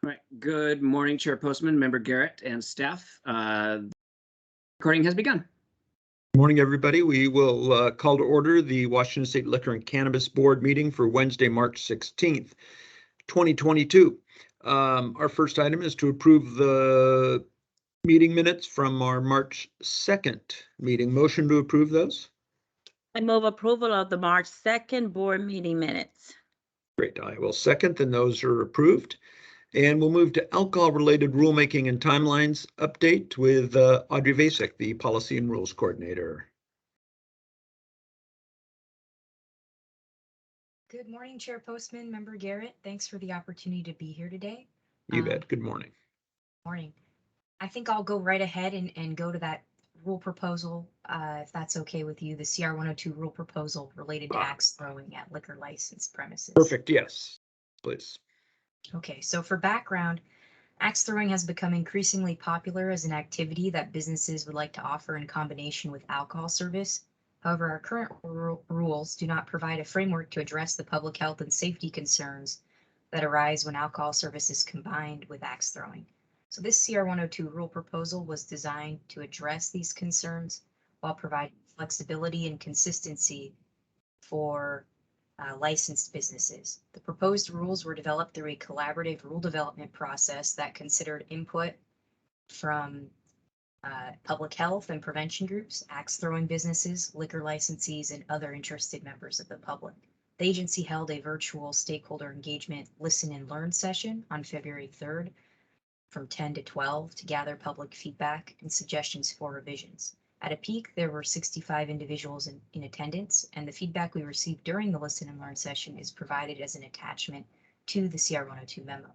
All right. Good morning, Chair Postman, Member Garrett, and staff. Recording has begun. Good morning, everybody. We will call to order the Washington State Liquor and Cannabis Board meeting for Wednesday, March 16th, 2022. Our first item is to approve the meeting minutes from our March 2nd meeting. Motion to approve those? I move approval of the March 2nd board meeting minutes. Great. I will second, and those are approved. And we'll move to alcohol-related rulemaking and timelines update with Audrey Vasek, the Policy and Rules Coordinator. Good morning, Chair Postman, Member Garrett. Thanks for the opportunity to be here today. You bet. Good morning. Morning. I think I'll go right ahead and go to that rule proposal, if that's okay with you, the CR 102 rule proposal related to axe throwing at liquor license premises. Perfect. Yes, please. Okay, so for background, axe throwing has become increasingly popular as an activity that businesses would like to offer in combination with alcohol service. However, our current rules do not provide a framework to address the public health and safety concerns that arise when alcohol service is combined with axe throwing. So this CR 102 rule proposal was designed to address these concerns while providing flexibility and consistency for licensed businesses. The proposed rules were developed through a collaborative rule development process that considered input from public health and prevention groups, axe throwing businesses, liquor licensees, and other interested members of the public. The agency held a virtual stakeholder engagement listen and learn session on February 3rd from 10 to 12 to gather public feedback and suggestions for revisions. At a peak, there were 65 individuals in attendance, and the feedback we received during the listen and learn session is provided as an attachment to the CR 102 memo.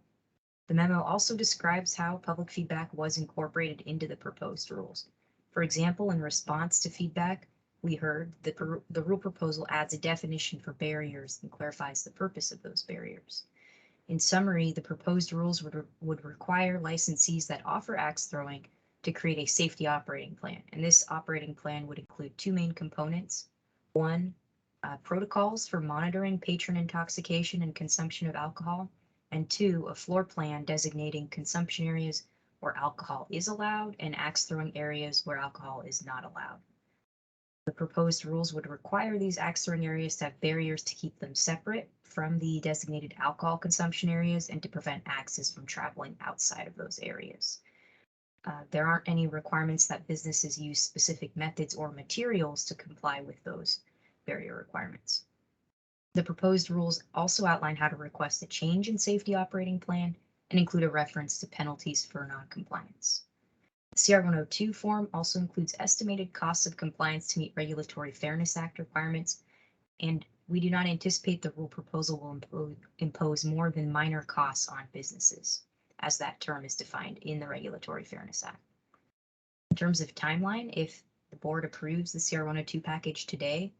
The memo also describes how public feedback was incorporated into the proposed rules. For example, in response to feedback, we heard that the rule proposal adds a definition for barriers and clarifies the purpose of those barriers. In summary, the proposed rules would require licensees that offer axe throwing to create a safety operating plan. And this operating plan would include two main components. One, protocols for monitoring patron intoxication and consumption of alcohol. And two, a floor plan designating consumption areas where alcohol is allowed and axe throwing areas where alcohol is not allowed. The proposed rules would require these axe throwing areas to have barriers to keep them separate from the designated alcohol consumption areas and to prevent axes from traveling outside of those areas. There aren't any requirements that businesses use specific methods or materials to comply with those barrier requirements. The proposed rules also outline how to request a change in safety operating plan and include a reference to penalties for non-compliance. The CR 102 form also includes estimated costs of compliance to meet Regulatory Fairness Act requirements, and we do not anticipate the rule proposal will impose more than minor costs on businesses, as that term is defined in the Regulatory Fairness Act. In terms of timeline, if the board approves the CR 102 package today,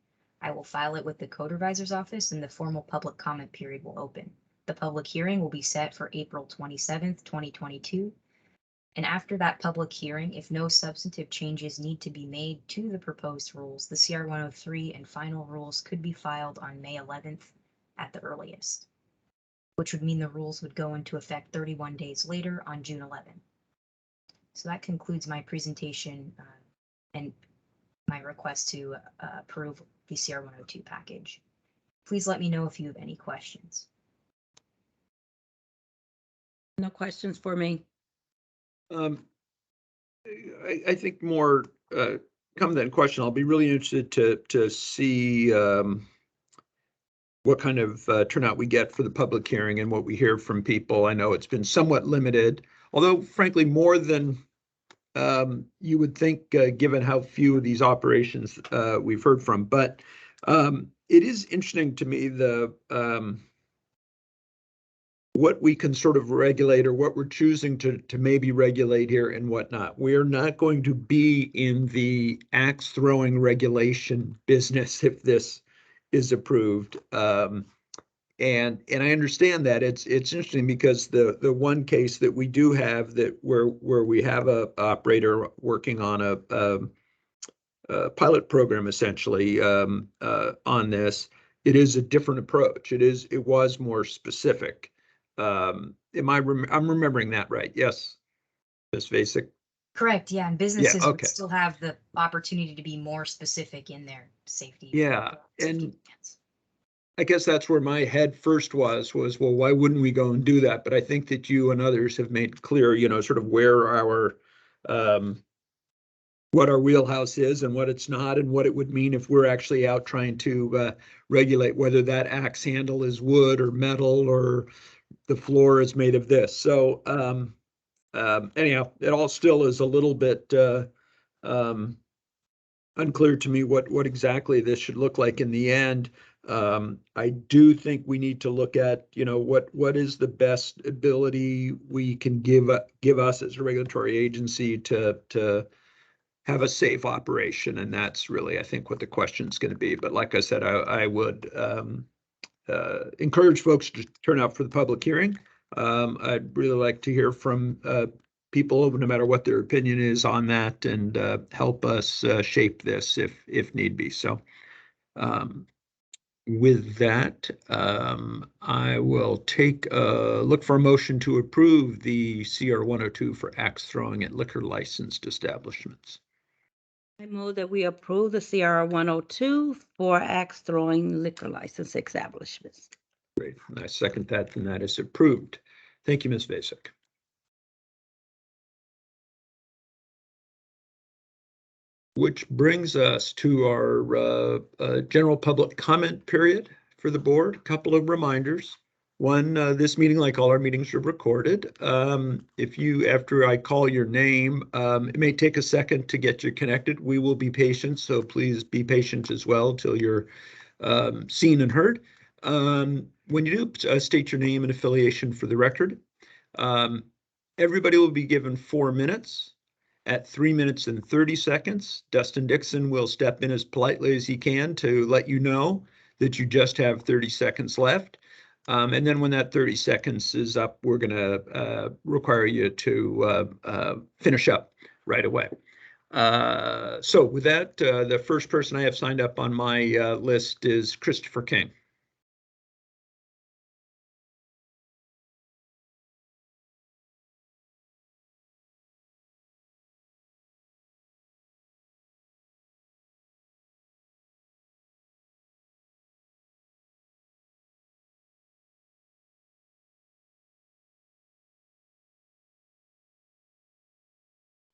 I will file it with the Code Revisor's Office and the formal public comment period will open. The public hearing will be set for April 27th, 2022. And after that public hearing, if no substantive changes need to be made to the proposed rules, the CR 103 and final rules could be filed on May 11th at the earliest, which would mean the rules would go into effect 31 days later on June 11th. So that concludes my presentation and my request to approve the CR 102 package. Please let me know if you have any questions. No questions for me. I think more come than question. I'll be really interested to see what kind of turnout we get for the public hearing and what we hear from people. I know it's been somewhat limited, although frankly more than you would think, given how few of these operations we've heard from. But it is interesting to me what we can sort of regulate or what we're choosing to maybe regulate here and whatnot. We're not going to be in the axe throwing regulation business if this is approved. And I understand that it's interesting because the one case that we do have that where we have a operator working on a pilot program essentially on this, it is a different approach. It was more specific. I'm remembering that right? Yes, Ms. Vasek. Correct, yeah, and Yeah, businesses would okay. still have the opportunity to be more specific in their safety. Yeah, safety and plans. I guess that's where my head first was, well, why wouldn't we go and do that? But I think that you and others have made clear, sort of where what our wheelhouse is and what it's not, and what it would mean if we're actually out trying to regulate whether that axe handle is wood or metal or the floor is made of this. So anyhow, it all still is a little bit um, unclear to me what exactly this should look like in the end. I do think we need to look at, what is the best ability we can give us as a regulatory agency to have a safe operation, and that's really, I think, what the question is going to be. But like I said, I would encourage folks to turn out for the public hearing. I'd really like to hear from people, no matter what their opinion is on that, and help us shape this if need be. So with that, I will look for a motion to approve the CR 102 for axe throwing at liquor licensed establishments. I move that we approve the CR 102 for axe throwing liquor license establishments. Great, and I second that, and that is approved. Thank you, Ms. Vasek. Which brings us to our general public comment period for the board. A couple of reminders. One, this meeting, like all our meetings, are recorded. After I call your name, it may take a second to get you connected. We will be patient, so please be patient as well till you're seen and heard. When you do, state your name and affiliation for the record. Everybody will be given 4 minutes. At 3 minutes and 30 seconds, Dustin Dixon will step in as politely as he can to let you know that you just have 30 seconds left. And then when that 30 seconds is up, we're going to require you to finish up right away. So with that, the first person I have signed up on my list is Christopher King.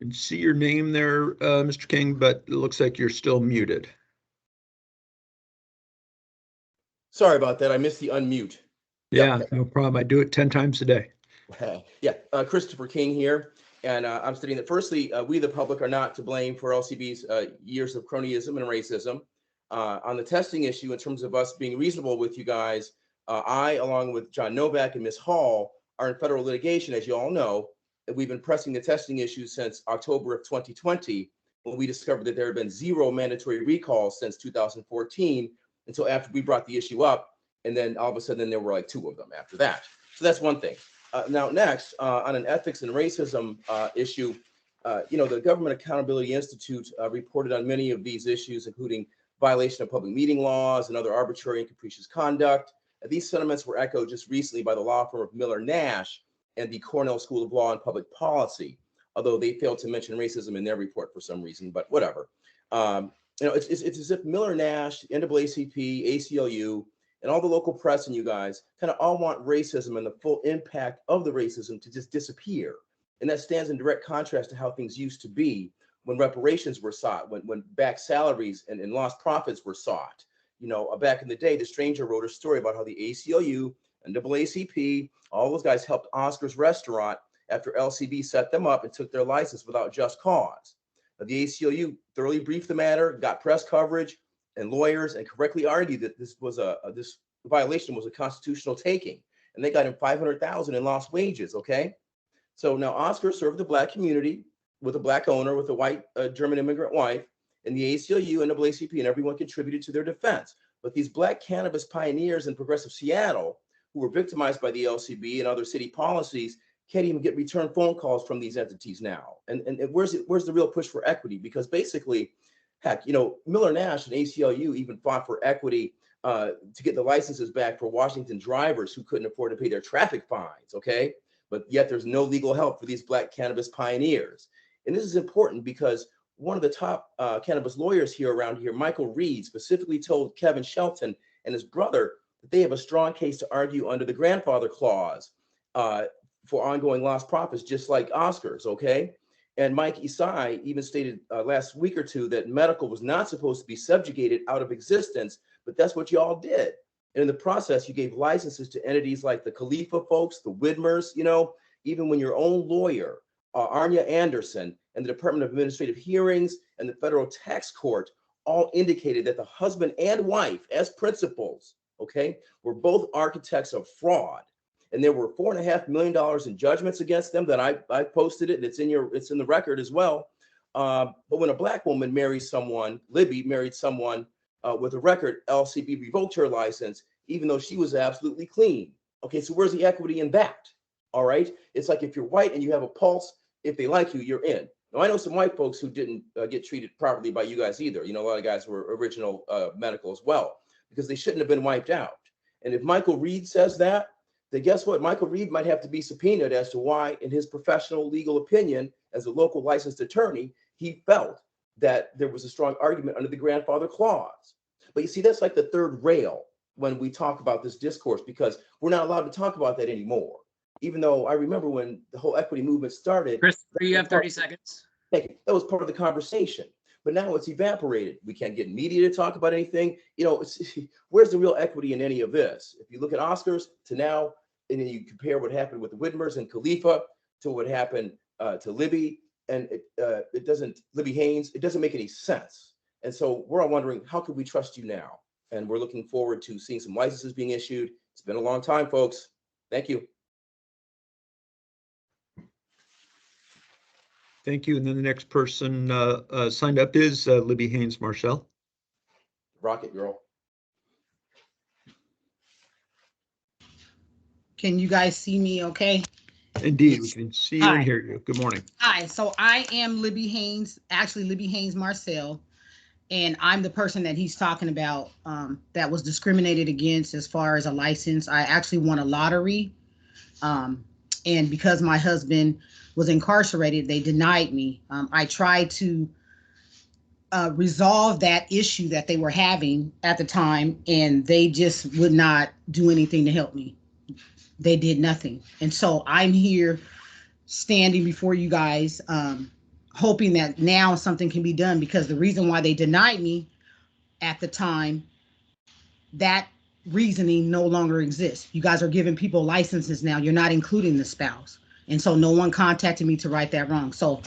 I see your name there, Mr. King, but it looks like you're still muted. Sorry about that. I missed the unmute. Yeah, Yep. no problem. I do it 10 times a day. Yeah, Christopher King here. And I'm stating that firstly, we the public are not to blame for LCB's years of cronyism and racism. On the testing issue, in terms of us being reasonable with you guys, I, along with John Novak and Ms. Hall, are in federal litigation, as you all know. And we've been pressing the testing issue since October of 2020, when we discovered that there had been 0 mandatory recalls since 2014, until after we brought the issue up. And then all of a sudden, there were like 2 of them after that. So that's one thing. Now, next, on an ethics and racism issue, the Government Accountability Institute reported on many of these issues, including violation of public meeting laws and other arbitrary and capricious conduct. These sentiments were echoed just recently by the law firm of Miller Nash and the Cornell School of Law and Public Policy, although they failed to mention racism in their report for some reason, but whatever. It's as if Miller Nash, NAACP, ACLU, and all the local press and you guys kind of all want racism and the full impact of the racism to just disappear. And that stands in direct contrast to how things used to be when reparations were sought, when back salaries and lost profits were sought. Back in the day, the stranger wrote a story about how the ACLU and NAACP, all those guys helped Oscar's restaurant after LCB set them up and took their license without just cause. The ACLU thoroughly briefed the matter, got press coverage and lawyers, and correctly argued that this violation was a constitutional taking, and they got him $500,000 in lost wages. Okay, so now Oscar served the Black community with a Black owner with a white German immigrant wife, and the ACLU and NAACP and everyone contributed to their defense. But these Black cannabis pioneers in progressive Seattle, who were victimized by the LCB and other city policies, can't even get return phone calls from these entities now. And where's the real push for equity? Because basically, heck, Miller Nash and ACLU even fought for equity to get the licenses back for Washington drivers who couldn't afford to pay their traffic fines, okay? But yet there's no legal help for these Black cannabis pioneers. And this is important because one of the top cannabis lawyers here around here, Michael Reed, specifically told Kevin Shelton and his brother that they have a strong case to argue under the grandfather clause for ongoing lost profits, just like Oscars, okay? And Mike Isai even stated last week or two that medical was not supposed to be subjugated out of existence, but that's what y'all did. And in the process, you gave licenses to entities like the Khalifa folks, the Widmers, you know, even when your own lawyer, Anya Anderson, and the Department of Administrative Hearings and the Federal Tax Court all indicated that the husband and wife, as principals, okay, were both architects of fraud. And there were $4.5 million in judgments against them that I posted it, and it's in the record as well. But when a Black woman marries someone, Libby married someone with a record, LCB revoked her license, even though she was absolutely clean. Okay, so where's the equity in that? All right, it's like if you're white and you have a pulse, if they like you, you're in. Now, I know some white folks who didn't get treated properly by you guys either. You know, a lot of guys were original medical as well, because they shouldn't have been wiped out. And if Michael Reed says that, then guess what? Michael Reed might have to be subpoenaed as to why, in his professional legal opinion, as a local licensed attorney, he felt that there was a strong argument under the grandfather clause. But you see, that's like the third rail when we talk about this discourse, because we're not allowed to talk about that anymore. Even though I remember when the whole equity movement started. Christopher, you have 30 seconds. Thank you. That was part of the conversation. But now it's evaporated. We can't get media to talk about anything. You know, where's the real equity in any of this? If you look at Oscars to now, and then you compare what happened with the Widmers and Khalifa to what happened to Libby, and it doesn't, Libby Haynes, it doesn't make any sense. And so we're all wondering, how could we trust you now? And we're looking forward to seeing some licenses being issued. It's been a long time, folks. Thank you. Thank you. And then the next person signed up is Libby Haynes Marshall. Rocket girl. Can you guys see me okay? Indeed, we can see you Hi. and hear you. Good morning. Hi, so I am Libby Haynes, actually Libby Haynes Marcel, and I'm the person that he's talking about that was discriminated against as far as a license. I actually won a lottery, and because my husband was incarcerated, they denied me. I tried to resolve that issue that they were having at the time, and they just would not do anything to help me. They did nothing. And so I'm here standing before you guys, hoping that now something can be done, because the reason why they denied me at the time, that reasoning no longer exists. You guys are giving people licenses now. You're not including the spouse. And so no one contacted me to right that wrong. So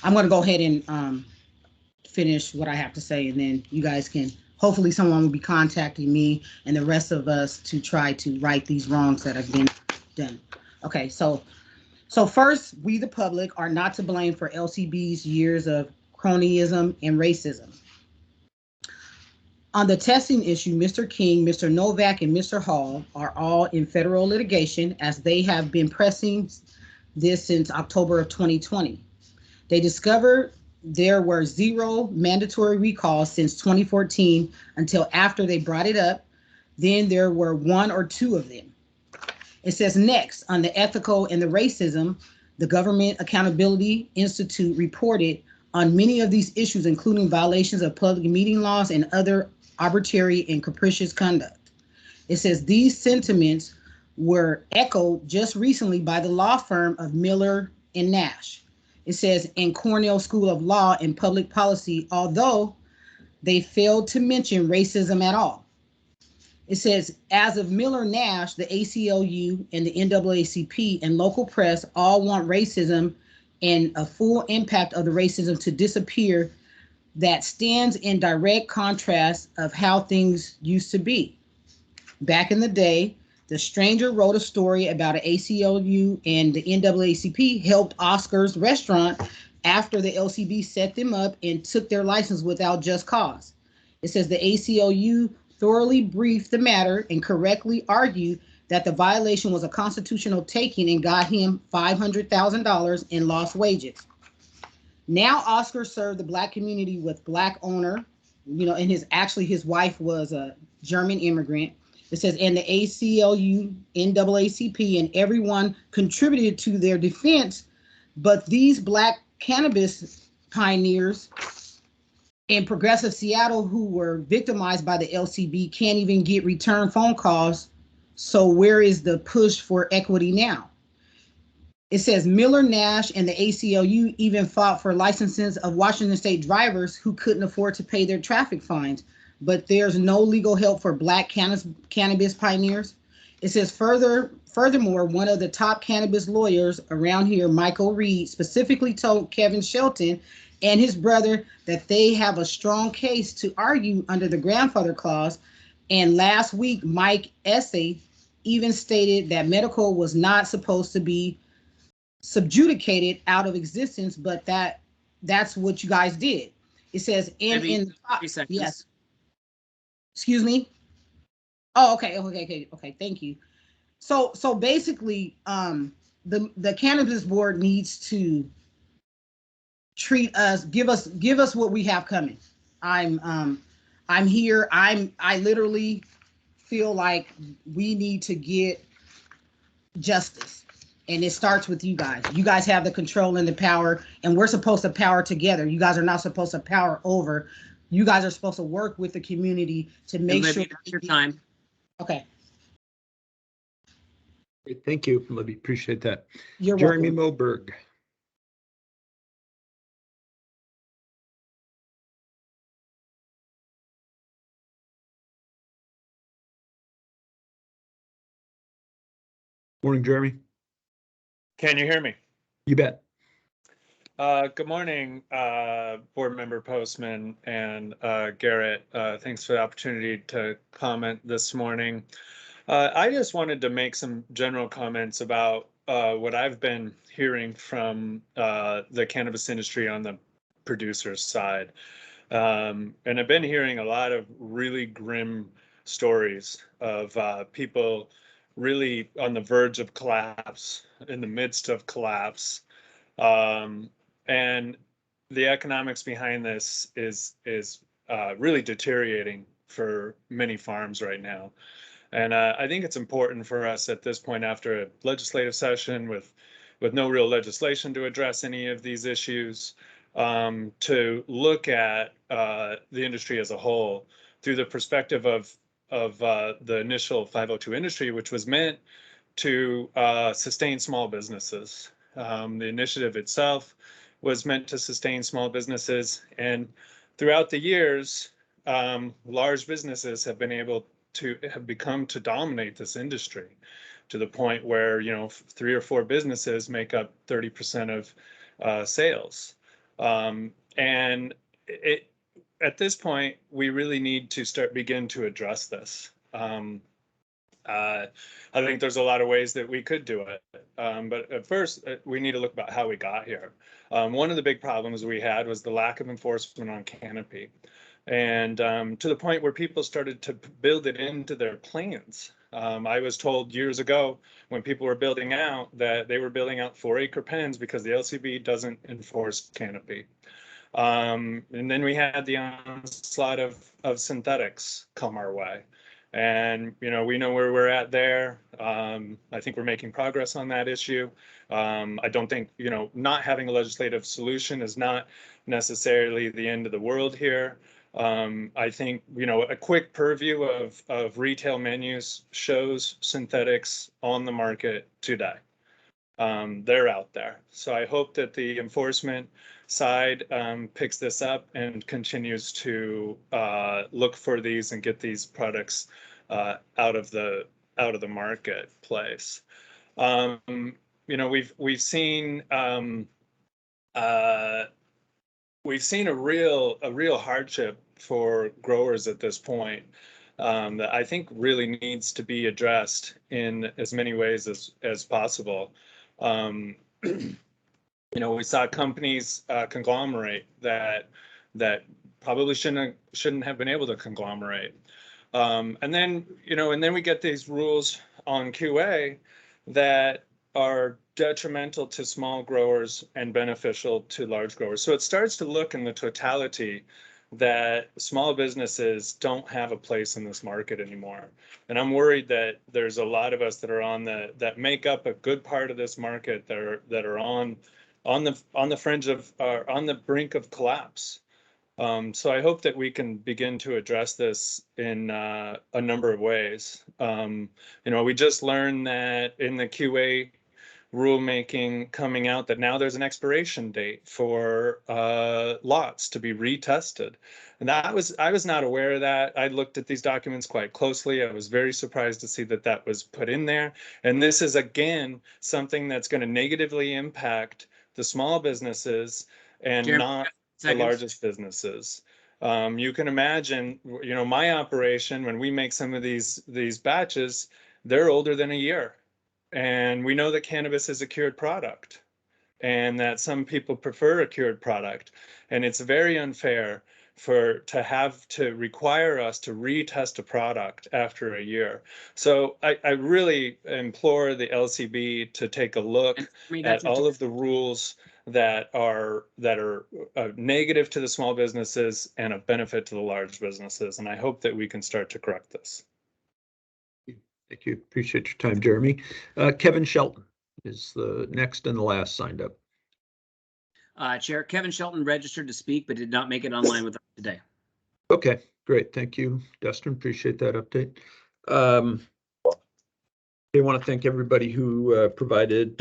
I'm going to go ahead and finish what I have to say, and then you guys can, hopefully someone will be contacting me and the rest of us to try to right these wrongs that have been done. Okay, so first, we the public are not to blame for LCB's years of cronyism and racism. On the testing issue, Mr. King, Mr. Novak, and Mr. Hall are all in federal litigation, as they have been pressing this since October of 2020. They discovered there were 0 mandatory recalls since 2014 until after they brought it up. Then there were 1 or 2 of them. It says next, on the ethical and the racism, the Government Accountability Institute reported on many of these issues, including violations of public meeting laws and other arbitrary and capricious conduct. It says these sentiments were echoed just recently by the law firm of Miller and Nash. It says in Cornell School of Law and Public Policy, although they failed to mention racism at all. It says, as of Miller Nash, the ACLU and the NAACP and local press all want racism and a full impact of the racism to disappear. That stands in direct contrast of how things used to be. Back in the day, the Stranger wrote a story about an ACLU and the NAACP helped Oscar's restaurant after the LCB set them up and took their license without just cause. It says the ACLU thoroughly briefed the matter and correctly argued that the violation was a constitutional taking and got him $500,000 in lost wages. Now Oscar served the Black community with Black owner, you know, and his wife was German immigrant. It says, and the ACLU, NAACP, and everyone contributed to their defense, but these Black cannabis pioneers in progressive Seattle who were victimized by the LCB can't even get return phone calls. So where is the push for equity now? It says Miller Nash and the ACLU even fought for licenses of Washington state drivers who couldn't afford to pay their traffic fines, but there's no legal help for Black cannabis pioneers. It says furthermore, one of the top cannabis lawyers around here, Michael Reed, specifically told Kevin Shelton and his brother that they have a strong case to argue under the grandfather clause. And last week, Mike Essay even stated that medical was not supposed to be subjudicated out of existence, but that's what you guys did. It says in 3 seconds. yes. Excuse me. Oh, okay. Thank you. So basically, the cannabis board needs to treat us, give us what we have coming. I'm here. I literally feel like we need to get justice. And it starts with you guys. You guys have the control and the power, and we're supposed to power together. You guys are not supposed to power over. You guys are supposed to work with the community to make sure. That's your time. Okay. Great, thank you, Libby. Appreciate that. You're Jeremy welcome. Moberg. Morning, Jeremy. Can you hear me? You bet. Good morning, Board Member Postman and Garrett. Thanks for the opportunity to comment this morning. I just wanted to make some general comments about what I've been hearing from the cannabis industry on the producer's side. And I've been hearing a lot of really grim stories of people really on the verge of collapse, in the midst of collapse. And the economics behind this is really deteriorating for many farms right now. And I think it's important for us at this point, after a legislative session with no real legislation to address any of these issues, to look at the industry as a whole through the perspective of the initial 502 industry, which was meant to sustain small businesses. The initiative itself was meant to sustain small businesses, and throughout the years, large businesses have become to dominate this industry, to the point where 3 or 4 businesses make up 30% of sales, and at this point we really need to begin to address this. I think there's a lot of ways that we could do it. But at first, we need to look about how we got here. One of the big problems we had was the lack of enforcement on canopy. And to the point where people started to build it into their plans. I was told years ago when people were building out that they were building out 4-acre pens because the LCB doesn't enforce canopy. And then we had the onslaught of synthetics come our way. And, we know where we're at there. I think we're making progress on that issue. I don't think, not having a legislative solution is not necessarily the end of the world here. I think, a quick purview of retail menus shows synthetics on the market today. They're out there. So I hope that the enforcement side picks this up and continues to look for these and get these products out of the marketplace. We've seen a real hardship for growers at this point that I think really needs to be addressed in as many ways as possible. We saw companies conglomerate that probably shouldn't have been able to conglomerate. And then we get these rules on QA that are detrimental to small growers and beneficial to large growers. So it starts to look in the totality that small businesses don't have a place in this market anymore. And I'm worried that there's a lot of us that are that make up a good part of this market that are on the fringe of, on the brink of collapse. So I hope that we can begin to address this in a number of ways. We just learned that in the QA rulemaking coming out that now there's an expiration date for lots to be retested. And I was not aware of that. I looked at these documents quite closely. I was very surprised to see that that was put in there. And this is, again, something that's going to negatively impact the small businesses and Jeremy, not the seconds. largest businesses. You can imagine, my operation, when we make some of these batches, they're older than a year. And we know that cannabis is a cured product and that some people prefer a cured product. And it's very unfair to have to require us to retest a product after a year. So I really implore the LCB to take a look at all of the rules that are negative to the small businesses and a benefit to the large businesses. And I hope that we can start to correct this. Thank you. Appreciate your time, Jeremy. Kevin Shelton is the next and the last signed up. Chair, Kevin Shelton registered to speak, but did not make it online with us today. Okay, great. Thank you, Dustin. Appreciate that update. I want to thank everybody who provided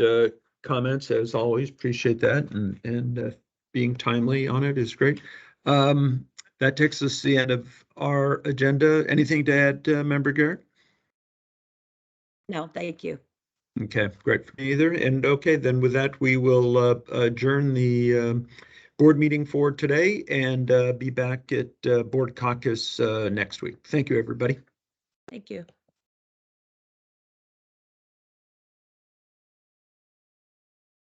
comments, as always. Appreciate that, and being timely on it is great. That takes us to the end of our agenda. Anything to add, Member Garrett? No, thank you. Okay, great for me either. And okay, then with that, we will adjourn the board meeting for today and be back at board caucus next week. Thank you, everybody. Thank you.